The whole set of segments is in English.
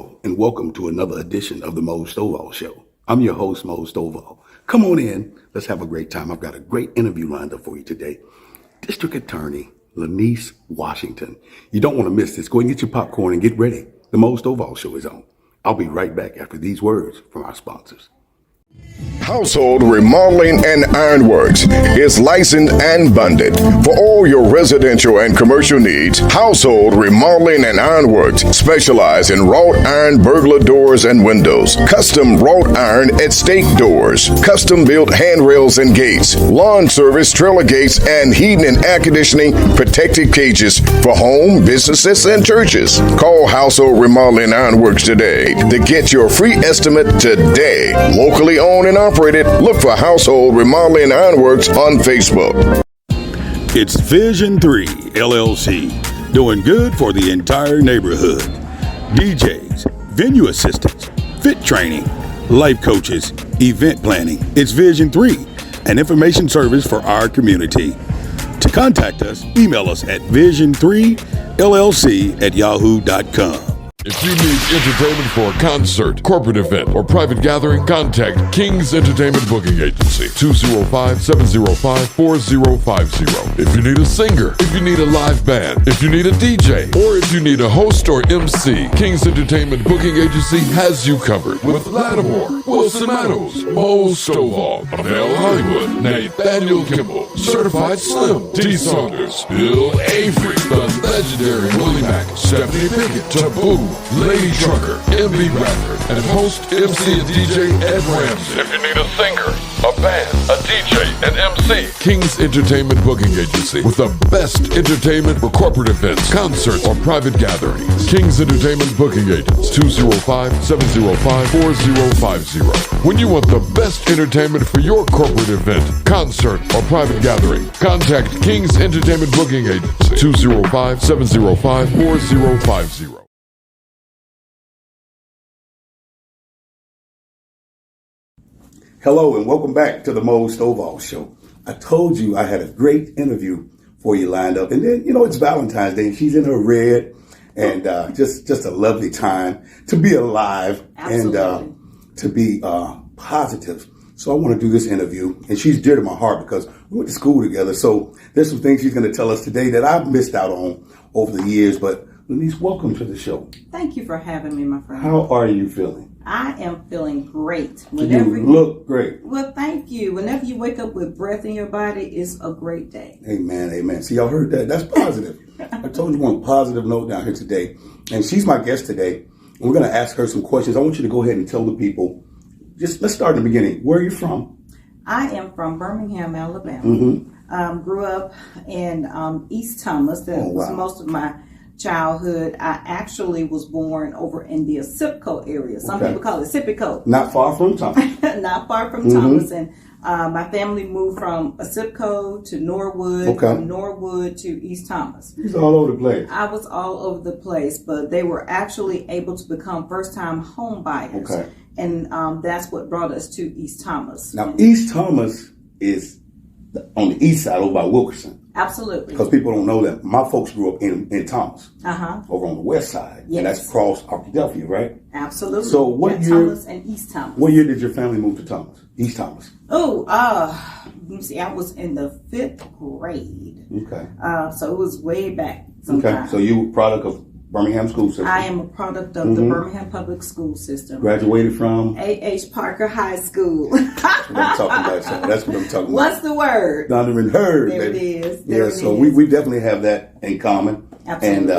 Hello, and welcome to another edition of the MOSE STOVALL Show. I'm your host, MOSE STOVALL. Come on in. Let's have a great time. I've got a great interview lined up for you today. District Attorney Lynneice Washington. You don't want to miss this. Go and get your popcorn and get ready. The MOSE STOVALL Show is on. I'll be right back after these words from our sponsors. Household Remodeling and Ironworks is licensed and bonded. For all your residential and commercial needs, Household Remodeling and Ironworks specialize in wrought iron burglar doors and windows, custom wrought iron at stake doors, custom built handrails and gates, lawn service, trailer gates, and heating and air conditioning protective cages for home, businesses, and churches. Call Household Remodeling and Ironworks today to get your free estimate today. Locally owned and operated. Look for Household Remodeling and Ironworks on Facebook. It's Vision 3 LLC, doing good for the entire neighborhood. DJs, venue assistants, fit training, life coaches, event planning. It's Vision 3, an information service for our community. To contact us, email us at vision3llc@yahoo.com. If you need entertainment for a concert, corporate event, or private gathering, contact King's Entertainment Booking Agency, 205-705-4050. If you need a singer, if you need a live band, if you need a DJ, or if you need a host or MC, King's Entertainment Booking Agency has you covered with Lattimore, Wilson Adams, MOSE STOVALL, Mel Hollywood, Nathaniel Kimball, Certified Slim, T. Saunders, Bill Avery, the legendary Willie Mack, Stephanie Pickett, Taboo, Lady Trucker, MB Bradford, and host, MC, and DJ Ed Ramsey. If you need a singer, a band, a DJ, and MC, King's Entertainment Booking Agency with the best entertainment for corporate events, concerts, or private gatherings. King's Entertainment Booking Agents, 205-705-4050. When you want the best entertainment for your corporate event, concert, or private gathering, contact King's Entertainment Booking Agency, 205-705-4050. Hello and welcome back to the MOSE STOVALL Show. I told you I had a great interview for you lined up, and then it's Valentine's Day and she's in her red, and just a lovely time to be alive. Absolutely. And to be positive. So I want to do this interview, and she's dear to my heart because we went to school together. So there's some things she's going to tell us today that I've missed out on over the years. But Lynneice, welcome to the show. Thank you for having me, my friend. How are you feeling? I am feeling great. You look great. Well, thank you. Whenever you wake up with breath in your body, it's a great day. Amen, amen. See, y'all heard that? That's positive. I told you one positive note down here today. And she's my guest today. And we're going to ask her some questions. I want you to go ahead and tell the people, let's start in the beginning. Where are you from? I am from Birmingham, Alabama. Mm-hmm. Grew up in East Thomas. That was most of my childhood. I actually was born over in the Osipco area. Some people call it Sipico. Not far from Thomas. Not far from Thomas. And my family moved from Osipco to Norwood, from Norwood to East Thomas. He's all over the place. I was all over the place, but they were actually able to become first-time home buyers. Okay. And that's what brought us to East Thomas. Now, East Thomas is on the east side over by Wilkerson. Absolutely. Because people don't know that. My folks grew up in Thomas, over on the west side. Yes. And that's across Arkadelphia, right? Absolutely. So what year? Thomas and East Thomas. What year did your family move to Thomas? East Thomas? Oh, let me see. I was in the 5th grade. Okay. So it was way back sometime. Okay. So you were a product of Birmingham school system? I am a product of the Birmingham public school system. Graduated from? A.H. Parker High School. That's what I'm talking about. That's what I'm talking about. What's the word? Not even heard. There baby. it is. There so we definitely have that in common. Absolutely.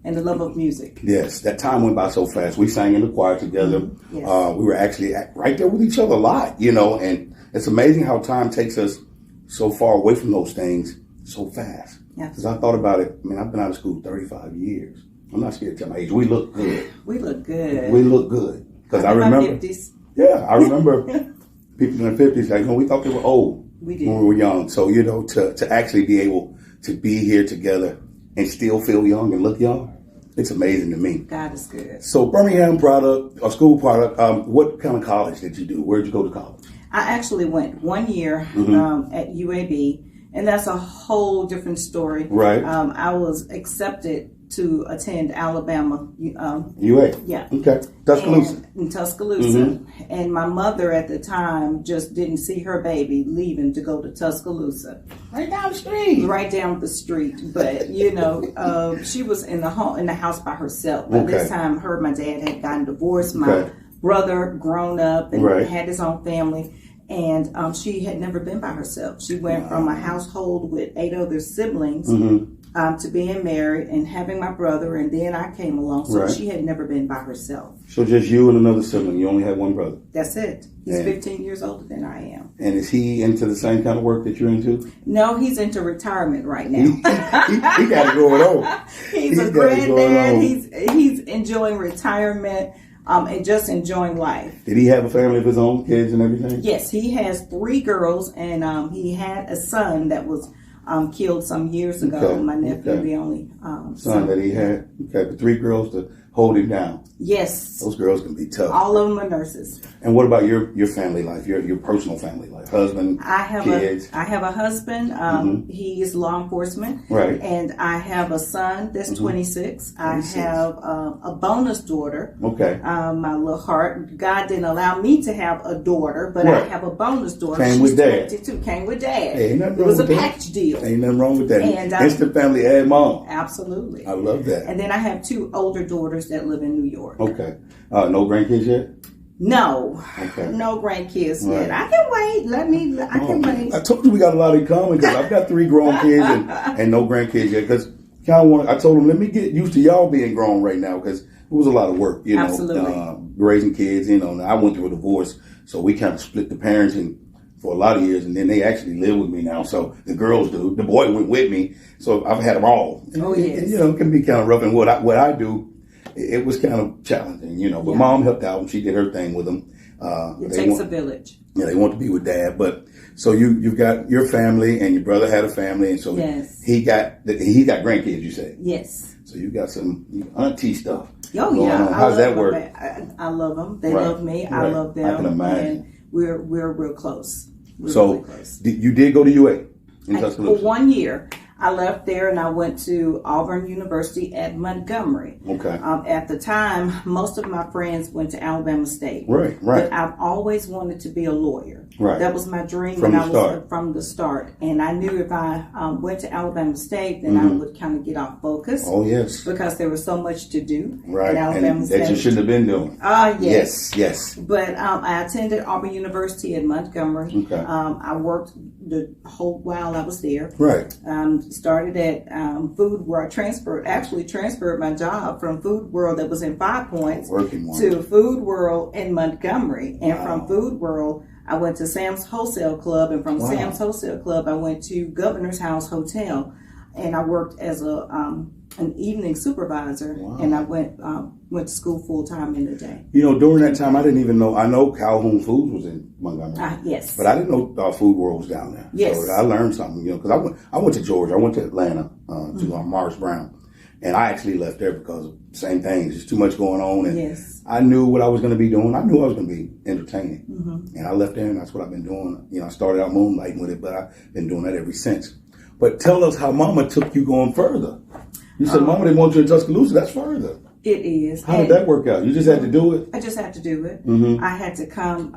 And the love of music. Yes, that time went by so fast. We sang in the choir together. Yes. We were actually right there with each other a lot, and it's amazing how time takes us so far away from those things so fast. Because I thought about it. I mean, I've been out of school 35 years. I'm not scared to tell my age. We look good. We look good. We look good. Because I remember. 50s. Yeah, I remember people in the 50s, we thought they were old we did. when we were young. So, to actually be able to be here together and still feel young and look young, it's amazing to me. God is good. So, Birmingham product, or school product, what kind of college did you do? Where did you go to college? I actually went 1 year at UAB, and that's a whole different story. Right. I was accepted to attend Alabama. UA. Yeah. Okay. Tuscaloosa. In Tuscaloosa. And my mother at the time just didn't see her baby leaving to go to Tuscaloosa. Right down the street. Right down the street. But, she was in the house by herself. By this time, my dad had gotten divorced. My brother grown up and had his own family. And she had never been by herself. She went from a household with 8 other siblings to being married and having my brother, and then I came along. So she had never been by herself. So just you and another sibling. You only had one brother. That's it. He's 15 years older than I am. And is he into the same kind of work that you're into? No, he's into retirement right now. he got it going on. He's a granddad. He's enjoying retirement. And just enjoying life. Did he have a family of his own, kids and everything? Yes, he has 3 girls, and he had a son that was killed some years ago. My nephew, the only son that he had. Okay, but 3 girls to hold him down. Yes. Those girls can be tough. All of them are nurses. And what about your family life, your personal family life? Husband, kids? I have a husband. He is law enforcement. Right. And I have a son that's 26. I have a bonus daughter. Okay. My little heart. God didn't allow me to have a daughter, but I have a bonus daughter. Came with dad. 22. Came with dad. Hey, ain't nothing wrong it was with a that. package deal. Ain't nothing wrong with that. And, instant family add mom. Absolutely. I love that. And then I have 2 older daughters that live in New York. Okay. No grandkids yet? No. Okay. No grandkids yet. I can wait. I can wait. I told you we got a lot in common because I've got 3 grown kids and no grandkids yet. Because I told them, let me get used to y'all being grown right now because it was a lot of work, Absolutely. Raising kids. I went through a divorce, so we kind of split the parenting for a lot of years, and then they actually live with me now. So the girls do. The boy went with me, so I've had them all. Oh yes. And, it can be kind of rough. And what I do, it was kind of challenging, But mom helped out and she did her thing with them. It takes a village. Yeah, they want to be with dad, but so you've got your family and your brother had a family, and so he got grandkids. You say yes. So you got some auntie stuff. Oh yeah, how's that work? I love them. They love me. Right. I love them. I can imagine. And we're real close. Really close. You did go to UA in Tuscaloosa for 1 year. I left there and I went to Auburn University at Montgomery. Okay. At the time, most of my friends went to Alabama State. Right. But I've always wanted to be a lawyer. Right. That was my dream from the start. And I knew if I went to Alabama State, then I would kind of get off focus. Oh, yes. Because there was so much to do at Alabama State. That you shouldn't have been doing. Yes. But I attended Auburn University at Montgomery. Okay. I worked the whole while I was there. Right. Started at Food World. I transferred my job from Food World that was in 5 Points to Food World in Montgomery. And from Food World, I went to Sam's Wholesale Club. And from Sam's Wholesale Club, I went to Governor's House Hotel. And I worked as an evening supervisor. And I went to school full time in the day. During that time, I didn't even know. I know Calhoun Foods was in Montgomery. Yes. But I didn't know Food World was down there. Yes. So I learned something, because I went to Georgia. I went to Atlanta to Morris Brown. And I actually left there because of the same thing. There's too much going on. And I knew what I was going to be doing. I knew I was going to be entertaining. And I left there, and that's what I've been doing. I started out moonlighting with it, but I've been doing that ever since. But tell us how Mama took you going further. You said Mama didn't want you in Tuscaloosa. That's further. It is. How did that work out? You just had to do it? I just had to do it. I had to come.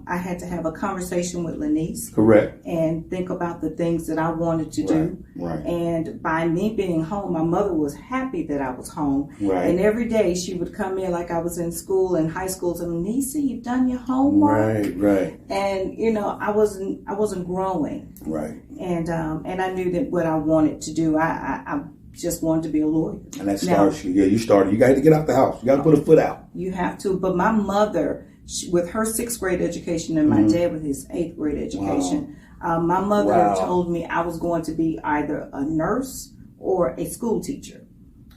I had to have a conversation with Lynneice. Correct. And think about the things that I wanted to do. Right. And by me being home, my mother was happy that I was home. Right. And every day she would come in like I was in school, in high school, and Lynneice, you've done your homework. Right. And I wasn't growing. Right. And I knew that what I wanted to do. I just wanted to be a lawyer. And that starts you. Yeah, you started. You got to get out the house. You got to put a foot out. You have to. But my mother, with her 6th grade education and my dad with his 8th grade education, my mother told me I was going to be either a nurse or a school teacher.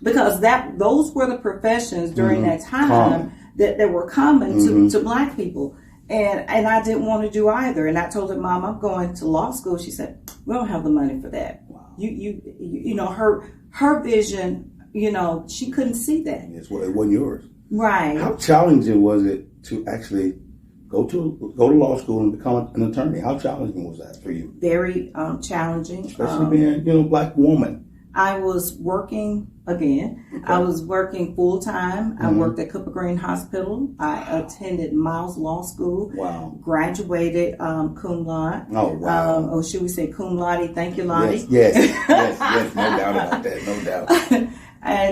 Because those were the professions during that time that were common to Black people. And I didn't want to do either. And I told her, Mom, I'm going to law school. She said, we don't have the money for that. Wow. Her vision, she couldn't see that. Yes, well, it wasn't yours. Right. How challenging was it to actually go to law school and become an attorney? How challenging was that for you? Very challenging. Especially being, Black woman. I was working again. Okay. I was working full time. I worked at Cooper Green Hospital. I attended Miles Law School. Wow. Graduated cum laude. Oh, wow. Or should we say cum laude? Thank you, Lottie. Yes. No doubt about that. No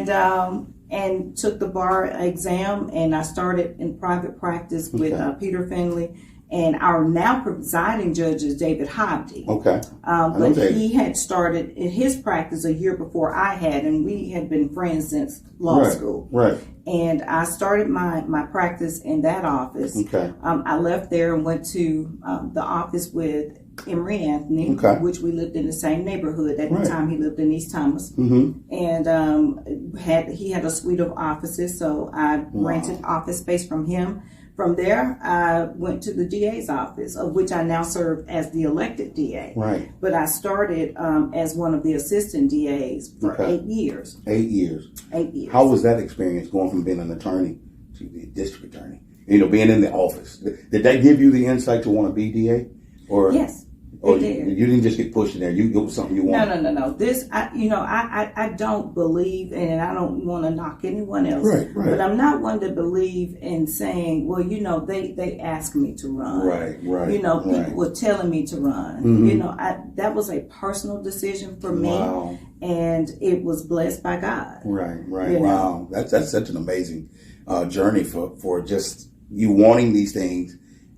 doubt. And took the bar exam, and I started in private practice with Peter Finley. And our now presiding judge is David Hobdy. Okay. But he had started in his practice a year before I had, and we had been friends since law school. Right. And I started my practice in that office. Okay. I left there and went to the office with Emory Anthony, which we lived in the same neighborhood. At the time, he lived in East Thomas. And he had a suite of offices, so I rented office space from him. From there, I went to the DA's office, of which I now serve as the elected DA. Right. But I started as one of the assistant DAs for 8 years. 8 years. 8 years. How was that experience going from being an attorney to the district attorney? You know, being in the office. Did that give you the insight to want to be DA? Or yes. Or you didn't just get pushed in there. It was something you wanted. No. This, I don't believe, and I don't want to knock anyone else. Right. But I'm not one to believe in saying, well, they asked me to run. Right. People were telling me to run. That was a personal decision for me, and it was blessed by God. Right. Wow. That's such an amazing journey for just you wanting these things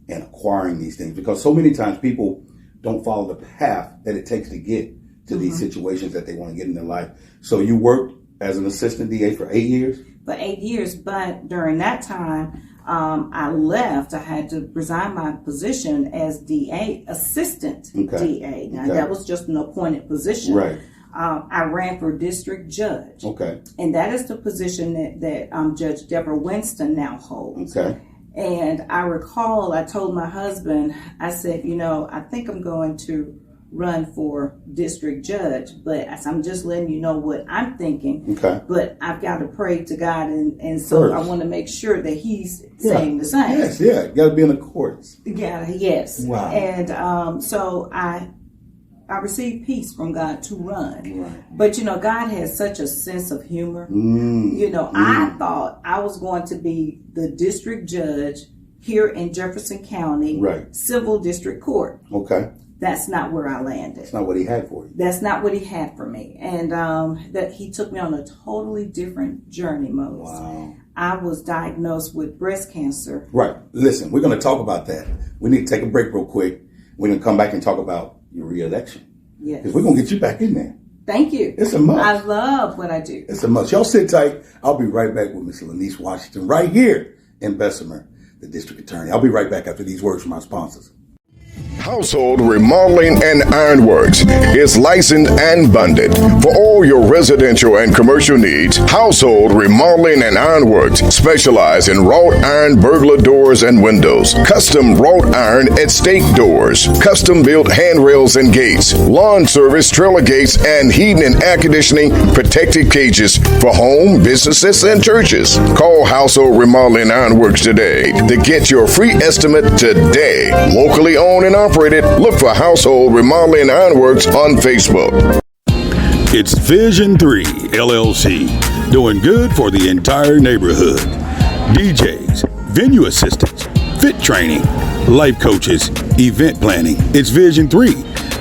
and acquiring these things, because so many times people don't follow the path that it takes to get to these situations that they want to get in their life. So you worked as an assistant DA for 8 years? For 8 years, but during that time, I left. I had to resign my position as DA, assistant DA. Now, that was just an appointed position. Right. I ran for district judge. Okay. And that is the position that Judge Deborah Winston now holds. Okay. And I recall I told my husband, I said, I think I'm going to run for district judge, but I'm just letting you know what I'm thinking. Okay. But I've got to pray to God, and so first. I want to make sure that he's saying the same. Yes, you got to be in accordance. Yeah, yes. Wow. And so I received peace from God to run. Right. But, God has such a sense of humor. I thought I was going to be the district judge here in Jefferson County, Civil District Court. Okay. That's not where I landed. That's not what he had for you. That's not what he had for me. And that he took me on a totally different journey, Mose. Wow. I was diagnosed with breast cancer. Right. Listen, we're going to talk about that. We need to take a break real quick. We're going to come back and talk about your re-election. Yes. Because we're going to get you back in there. Thank you. It's a must. I love what I do. It's a must. Y'all sit tight. I'll be right back with Miss Lynneice Washington right here in Bessemer, the district attorney. I'll be right back after these words from our sponsors. Household Remodeling and Ironworks is licensed and bonded. For all your residential and commercial needs, Household Remodeling and Ironworks specialize in wrought iron burglar doors and windows, custom wrought iron estate doors, custom built handrails and gates, lawn service trailer gates, and heating and air conditioning protected cages for home, businesses, and churches. Call Household Remodeling and Ironworks today to get your free estimate today. Locally owned and operated. Look for Household Remodeling and Ironworks on Facebook. It's Vision 3 LLC, doing good for the entire neighborhood. DJs, venue assistants, fit training, life coaches, event planning. It's Vision 3,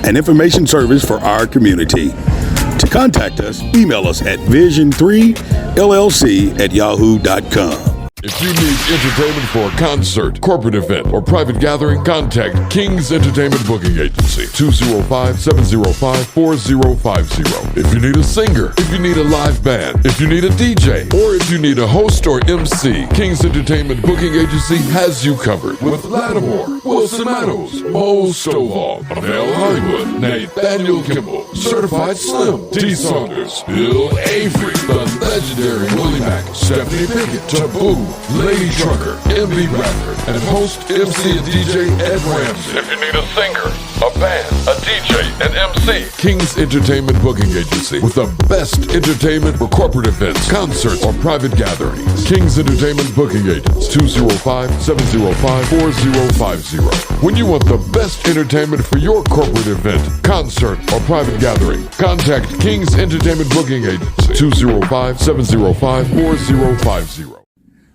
an information service for our community. To contact us, email us at vision3llc@yahoo.com. If you need entertainment for a concert, corporate event, or private gathering, contact King's Entertainment Booking Agency, 205-705-4050. If you need a singer, if you need a live band, if you need a DJ, or if you need a host or MC, King's Entertainment Booking Agency has you covered with Lattimore, Wilson Manos, MOSE STOVALL, Mel Hollywood, Nathaniel Kimball, Certified Slim, T. Saunders, Bill Avery, the legendary Willie Mack, Stephanie Pickett, Taboo, Lady Trucker, MB Bradford, and host, MC, and DJ Ed Ramsey. If you need a singer, a band, a DJ, an MC. King's Entertainment Booking Agency with the best entertainment for corporate events, concerts, or private gatherings. King's Entertainment Booking Agents, 205-705-4050. When you want the best entertainment for your corporate event, concert, or private gathering, contact King's Entertainment Booking Agency, 205-705-4050.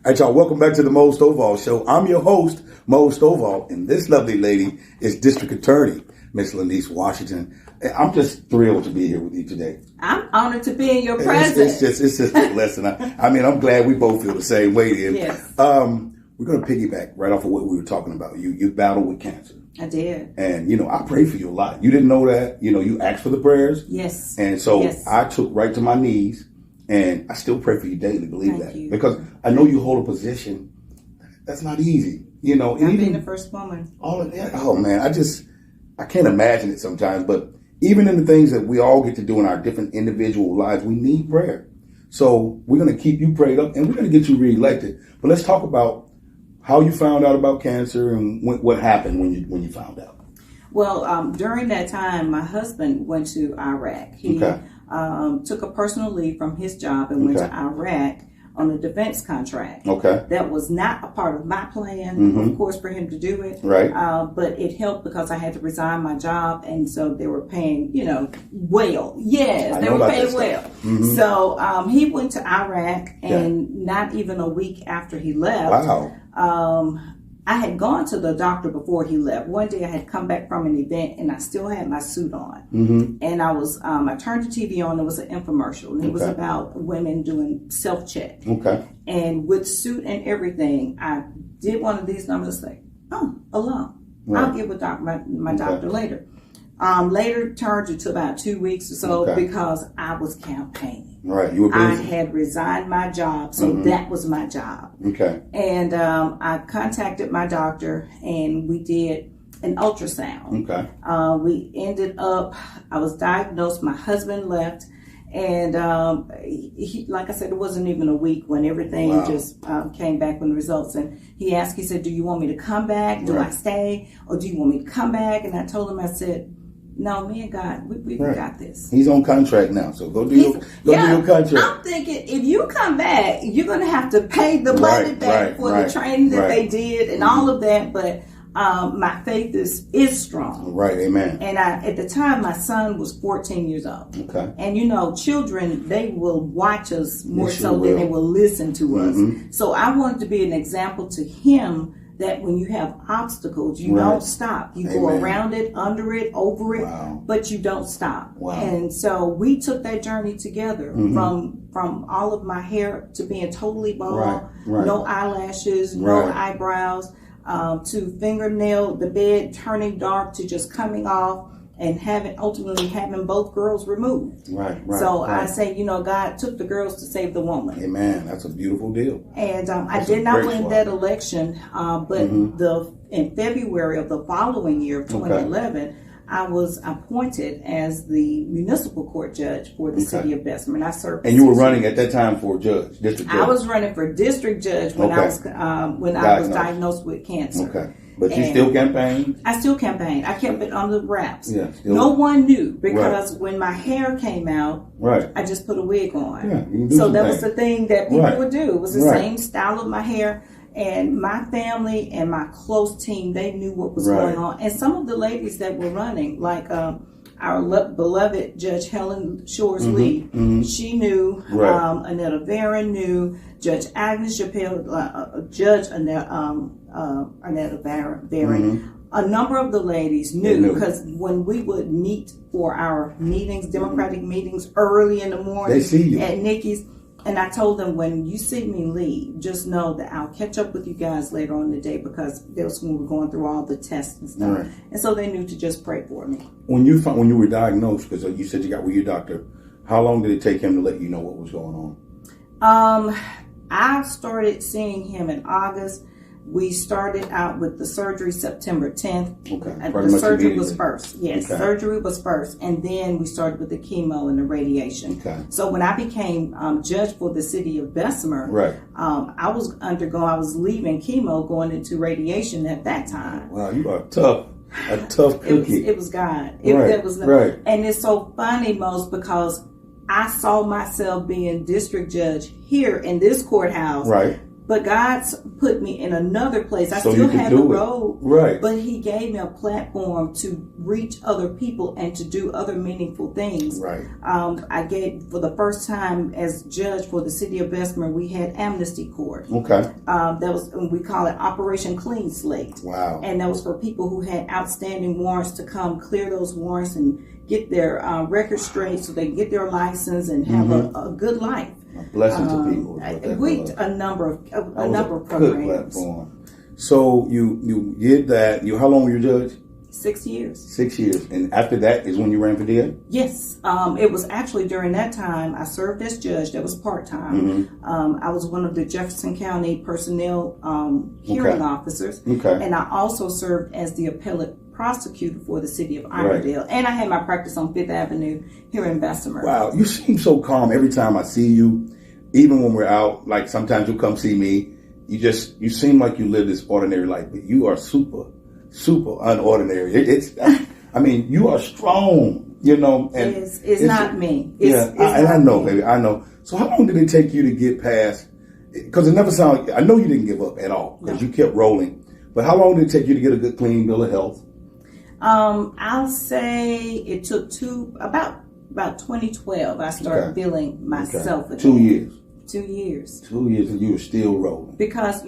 All right, y'all, welcome back to the MOSE STOVALL Show. I'm your host, MOSE STOVALL, and this lovely lady is District Attorney, Miss Lynneice Washington. And I'm just thrilled to be here with you today. I'm honored to be in your presence. It's just a blessing. I mean, I'm glad we both feel the same way here. Yes. We're going to piggyback right off of what we were talking about. You battled with cancer. I did. And, I prayed for you a lot. You didn't know that. You asked for the prayers. Yes. And so yes. I took right to my knees. And I still pray for you daily, believe Thank that. you. Because I know you hold a position that's not easy, Not being the first woman. All of that. Oh, man, I can't imagine it sometimes. But even in the things that we all get to do in our different individual lives, we need prayer. So we're going to keep you prayed up and we're going to get you reelected. But let's talk about how you found out about cancer and what happened when you found out. Well, during that time, my husband went to Iraq. He took a personal leave from his job and went to Iraq on a defense contract. Okay. That was not a part of my plan, of course, for him to do it. Right. But it helped because I had to resign my job, and so they were paying, well. Yes, they were paying well. Mm-hmm. So he went to Iraq, and not even a week after he left. Wow. I had gone to the doctor before he left. One day I had come back from an event and I still had my suit on. Mm-hmm. And I turned the TV on, there was an infomercial. And it was about women doing self-check. Okay. And with suit and everything, I did one of these numbers like, alarm. Right. I'll get with my doctor later. Later turned it to about 2 weeks or so because I was campaigning. Right, you were busy. I had resigned my job, so that was my job. Okay. And I contacted my doctor, and we did an ultrasound. Okay. We ended up, I was diagnosed, my husband left, and he, like I said, it wasn't even a week when everything just came back with the results. And he said, do you want me to come back? Do I stay? Or do you want me to come back? And I told him, I said, no, me and God, we got this. He's on contract now, so go do your contract. I'm thinking, if you come back, you're going to have to pay the money back for the training that they did and all of that. But my faith is strong. Right, amen. And at the time, my son was 14 years old. Okay. And children, they will watch us more than they will listen to us. So I wanted to be an example to him that when you have obstacles, you don't stop. You go around it, under it, over it, but you don't stop. Wow. And so we took that journey together from all of my hair to being totally bald, no eyelashes, no eyebrows, to fingernail, the bed turning dark to just coming off. And ultimately having both girls removed. Right. So I say, God took the girls to save the woman. Amen. That's a beautiful deal. And I did not win that election, but in February of the following year of 2011, I was appointed as the municipal court judge for the city of Bessemer. And I served. And you were running at that time for district judge. I was running for district judge when I was diagnosed with cancer. Okay. But you still campaigned? I still campaigned. I kept it under wraps. Yeah, no one knew because when my hair came out, I just put a wig on. Yeah, so that was the thing that people would do. It was the same style of my hair. And my family and my close team, they knew what was going on. And some of the ladies that were running, like our beloved Judge Helen Shores-Lee, she knew. Annetta Varon knew. Judge Agnes Chappelle, Judge Annetta Varon. A number of the ladies knew because when we would meet for our meetings, Democratic meetings, early in the morning they see you. At Nikki's, and I told them, when you see me leave, just know that I'll catch up with you guys later on in the day because that was when we were going through all the tests and stuff. Right. And so they knew to just pray for me. When you were diagnosed, because you said you got with your doctor, how long did it take him to let you know what was going on? I started seeing him in August. We started out with the surgery September 10th. Okay. The surgery was first. Yes, surgery was first. And then we started with the chemo and the radiation. Okay. So when I became judge for the city of Bessemer, I was leaving chemo, going into radiation at that time. Wow, you are tough. A tough cookie. It was God. Right. And it's so funny, Mose, because I saw myself being district judge here in this courthouse. Right. But God's put me in another place. I So still you can have the do it. road. Right. But He gave me a platform to reach other people and to do other meaningful things. Right. I gave, for the first time as judge for the city of Bessemer, we had amnesty court. Okay. That was, we call it Operation Clean Slate. Wow. And that was for people who had outstanding warrants to come clear those warrants and get their record straight so they can get their license and have a good life. A blessing to people. A number of Good programs. platform. So you did that. How long were you judge? 6 years. 6 years. And after that is when you ran for DA? Yes. It was actually during that time I served as judge. That was part-time. I was one of the Jefferson County personnel hearing officers. Okay. And I also served as the appellate prosecutor for the city of Irondale. And I had my practice on 5th Avenue here in Bessemer. Wow. You seem so calm every time I see you. Even when we're out, like sometimes you come see me. You seem like you live this ordinary life, but you are super unordinary. You are strong, and it's not me. I know, baby, I know. So how long did it take you to get past, because it never sounded, I know you didn't give up at all, because you kept rolling, but how long did it take you to get a good, clean bill of health? I'll say it took about 2012, I started feeling myself again. 2 years. 2 years. 2 years and you were still rolling. Because,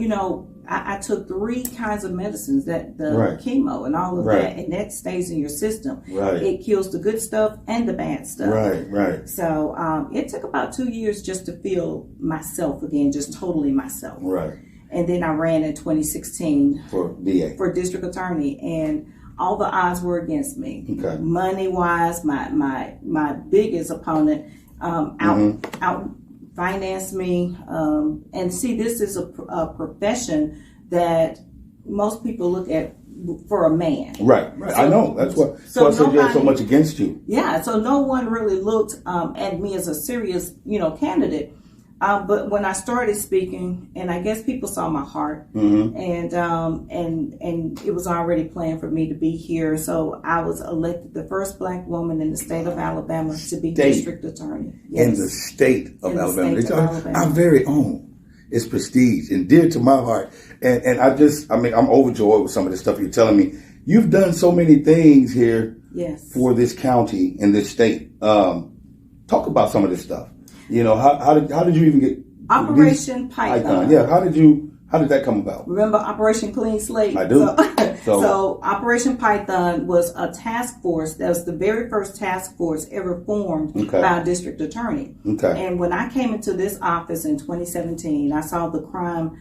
I took 3 kinds of medicines, that the chemo and all of that, and that stays in your system. Right. It kills the good stuff and the bad stuff. Right. So it took about 2 years just to feel myself again, just totally myself. Right. And then I ran in 2016 for DA, for district attorney, and all the odds were against me. Okay. Money wise, my biggest opponent out financed me. And see, this is a profession that most people look at for a man. Right. So, I know. That's why. So I said you had so much against you. Yeah. So no one really looked at me as a serious, candidate. But when I started speaking, and I guess people saw my heart, and it was already planned for me to be here. So I was elected the first Black woman in the state of Alabama to be district attorney. Yes. In the state of Alabama. Our very own. It's prestige and dear to my heart. And I'm overjoyed with some of the stuff you're telling me. You've done so many things here for this county and this state. Talk about some of this stuff. How did you even get Operation Python? Yeah, how did that come about? Remember Operation Clean Slate? I do. So Operation Python was a task force. That was the very first task force ever formed by a district attorney. Okay. And when I came into this office in 2017, I saw the crime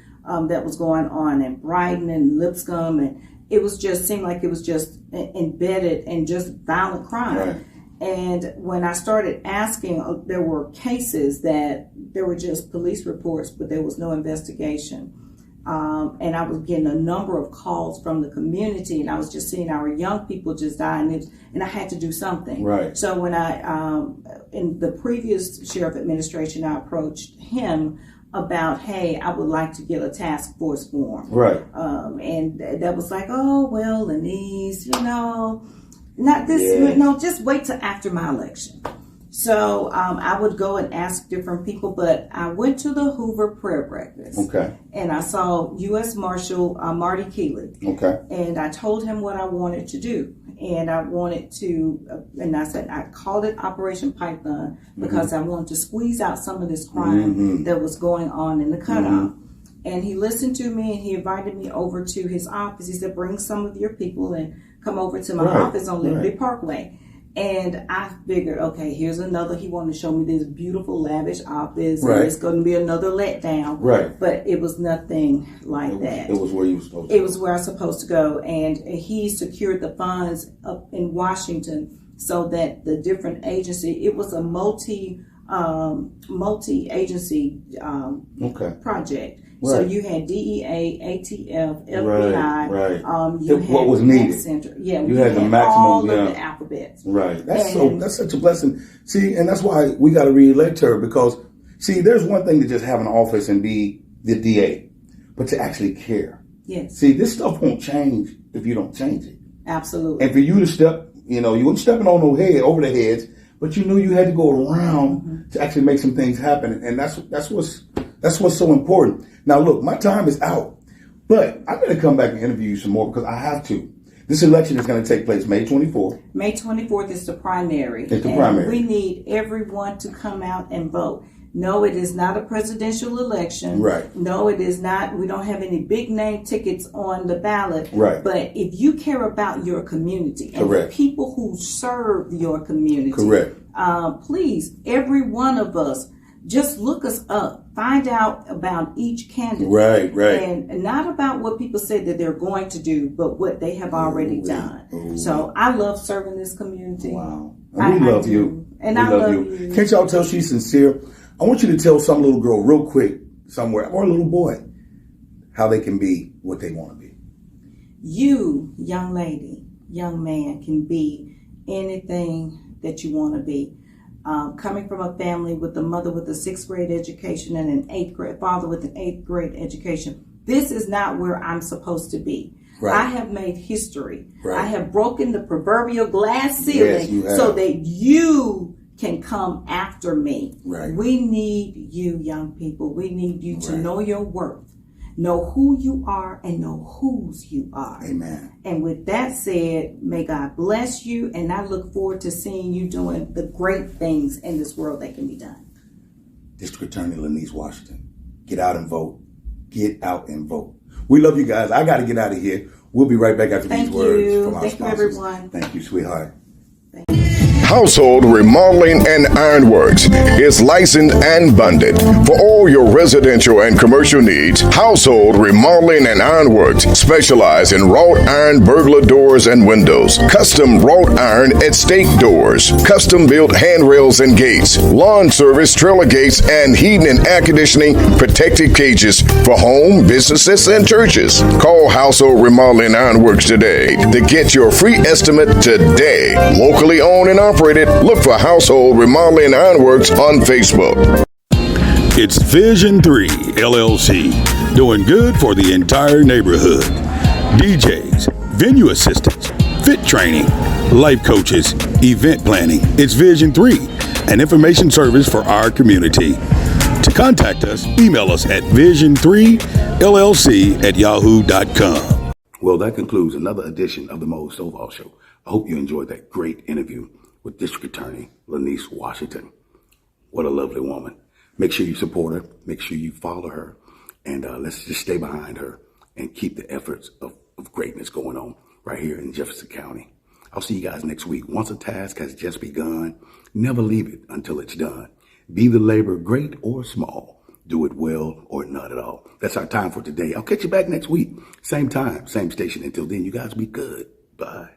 that was going on in Brighton and Lipscomb, and it was just seemed like it was just embedded in just violent crime. Right. And when I started asking, there were cases that there were just police reports, but there was no investigation. And I was getting a number of calls from the community, and I was just seeing our young people just die, and I had to do something. Right. So when in the previous sheriff administration, I approached him about, hey, I would like to get a task force formed. Right. And that was like, oh, well, Lynneice, not this, just wait till after my election. So I would go and ask different people, but I went to the Hoover prayer breakfast. Okay. And I saw U.S. Marshal Marty Keeley. Okay. And I told him what I wanted to do. And I wanted to, and I said, I called it Operation Python because I wanted to squeeze out some of this crime that was going on in the cutoff. And he listened to me, and he invited me over to his office. He said, bring some of your people and come over to my office on Liberty Parkway. And I figured, okay, here's another. He wanted to show me this beautiful, lavish office. And it's going to be another letdown. Right. But it was nothing like that. It was where you were supposed to go. It was where I was supposed to go. And he secured the funds up in Washington so that the different agency, it was a multi-agency project. Right. So you had DEA, ATF, FBI. What was needed? Center. Yeah, you had the maximum. All of the alphabets. Right. That's such a blessing. See, and that's why we got to re-elect her, because see, there's one thing to just have an office and be the DA, but to actually care. Yes. See, this stuff won't change if you don't change it. Absolutely. And for you to step, you weren't stepping on over the heads, but you knew you had to go around to actually make some things happen. And that's what's so important. Now, look, my time is out, but I'm going to come back and interview you some more because I have to. This election is going to take place May 24th. May 24th is the primary. It's the primary. We need everyone to come out and vote. No, it is not a presidential election. Right. No, it is not. We don't have any big name tickets on the ballot. Right. But if you care about your community and Correct. the people who serve your community, Correct. Please, every one of us, just look us up. Find out about each candidate. Right. And not about what people say that they're going to do, but what they have already done. Ooh. So I love serving this community. Wow. And we love do. you. And we I love you. Can't y'all tell she's sincere? I want you to tell some little girl real quick somewhere, or a little boy, how they can be what they want to be. You, young lady, young man, can be anything that you want to be. Coming from a family with a mother with a 6th grade education and an 8th grade father with an 8th grade education, this is not where I'm supposed to be. Right. I have made history. Right. I have broken the proverbial glass ceiling so that you can come after me. Right. We need you, young people. We need you to know your worth, know who you are, and know whose you are. Amen. And with that said, may God bless you, and I look forward to seeing you doing the great things in this world that can be done. District Attorney Lynneice Washington, get out and vote. Get out and vote. We love you guys. I got to get out of here. We'll be right back after these words from our Thank sponsors. you, everyone. Thank you, sweetheart. Household Remodeling and Ironworks is licensed and bonded. For all your residential and commercial needs, Household Remodeling and Ironworks specialize in wrought iron burglar doors and windows, custom wrought iron at stake doors, custom built handrails and gates, lawn service, trailer gates, and heating and air conditioning protective cages for home, businesses, and churches. Call Household Remodeling and Ironworks today to get your free estimate today. Locally owned and operated. Look for Household Remodeling and Ironworks on Facebook. It's Vision 3 LLC, doing good for the entire neighborhood. DJs, venue assistants, fit training, life coaches, event planning. It's Vision 3, an information service for our community. To contact us, email us at vision3llc@yahoo.com. Well, that concludes another edition of the MOSE STOVALL Show. I hope you enjoyed that great interview with District Attorney Lynneice Washington. What a lovely woman. Make sure you support her. Make sure you follow her. And let's just stay behind her and keep the efforts of greatness going on right here in Jefferson County. I'll see you guys next week. Once a task has just begun, never leave it until it's done. Be the labor great or small. Do it well or not at all. That's our time for today. I'll catch you back next week. Same time, same station. Until then, you guys be good. Bye.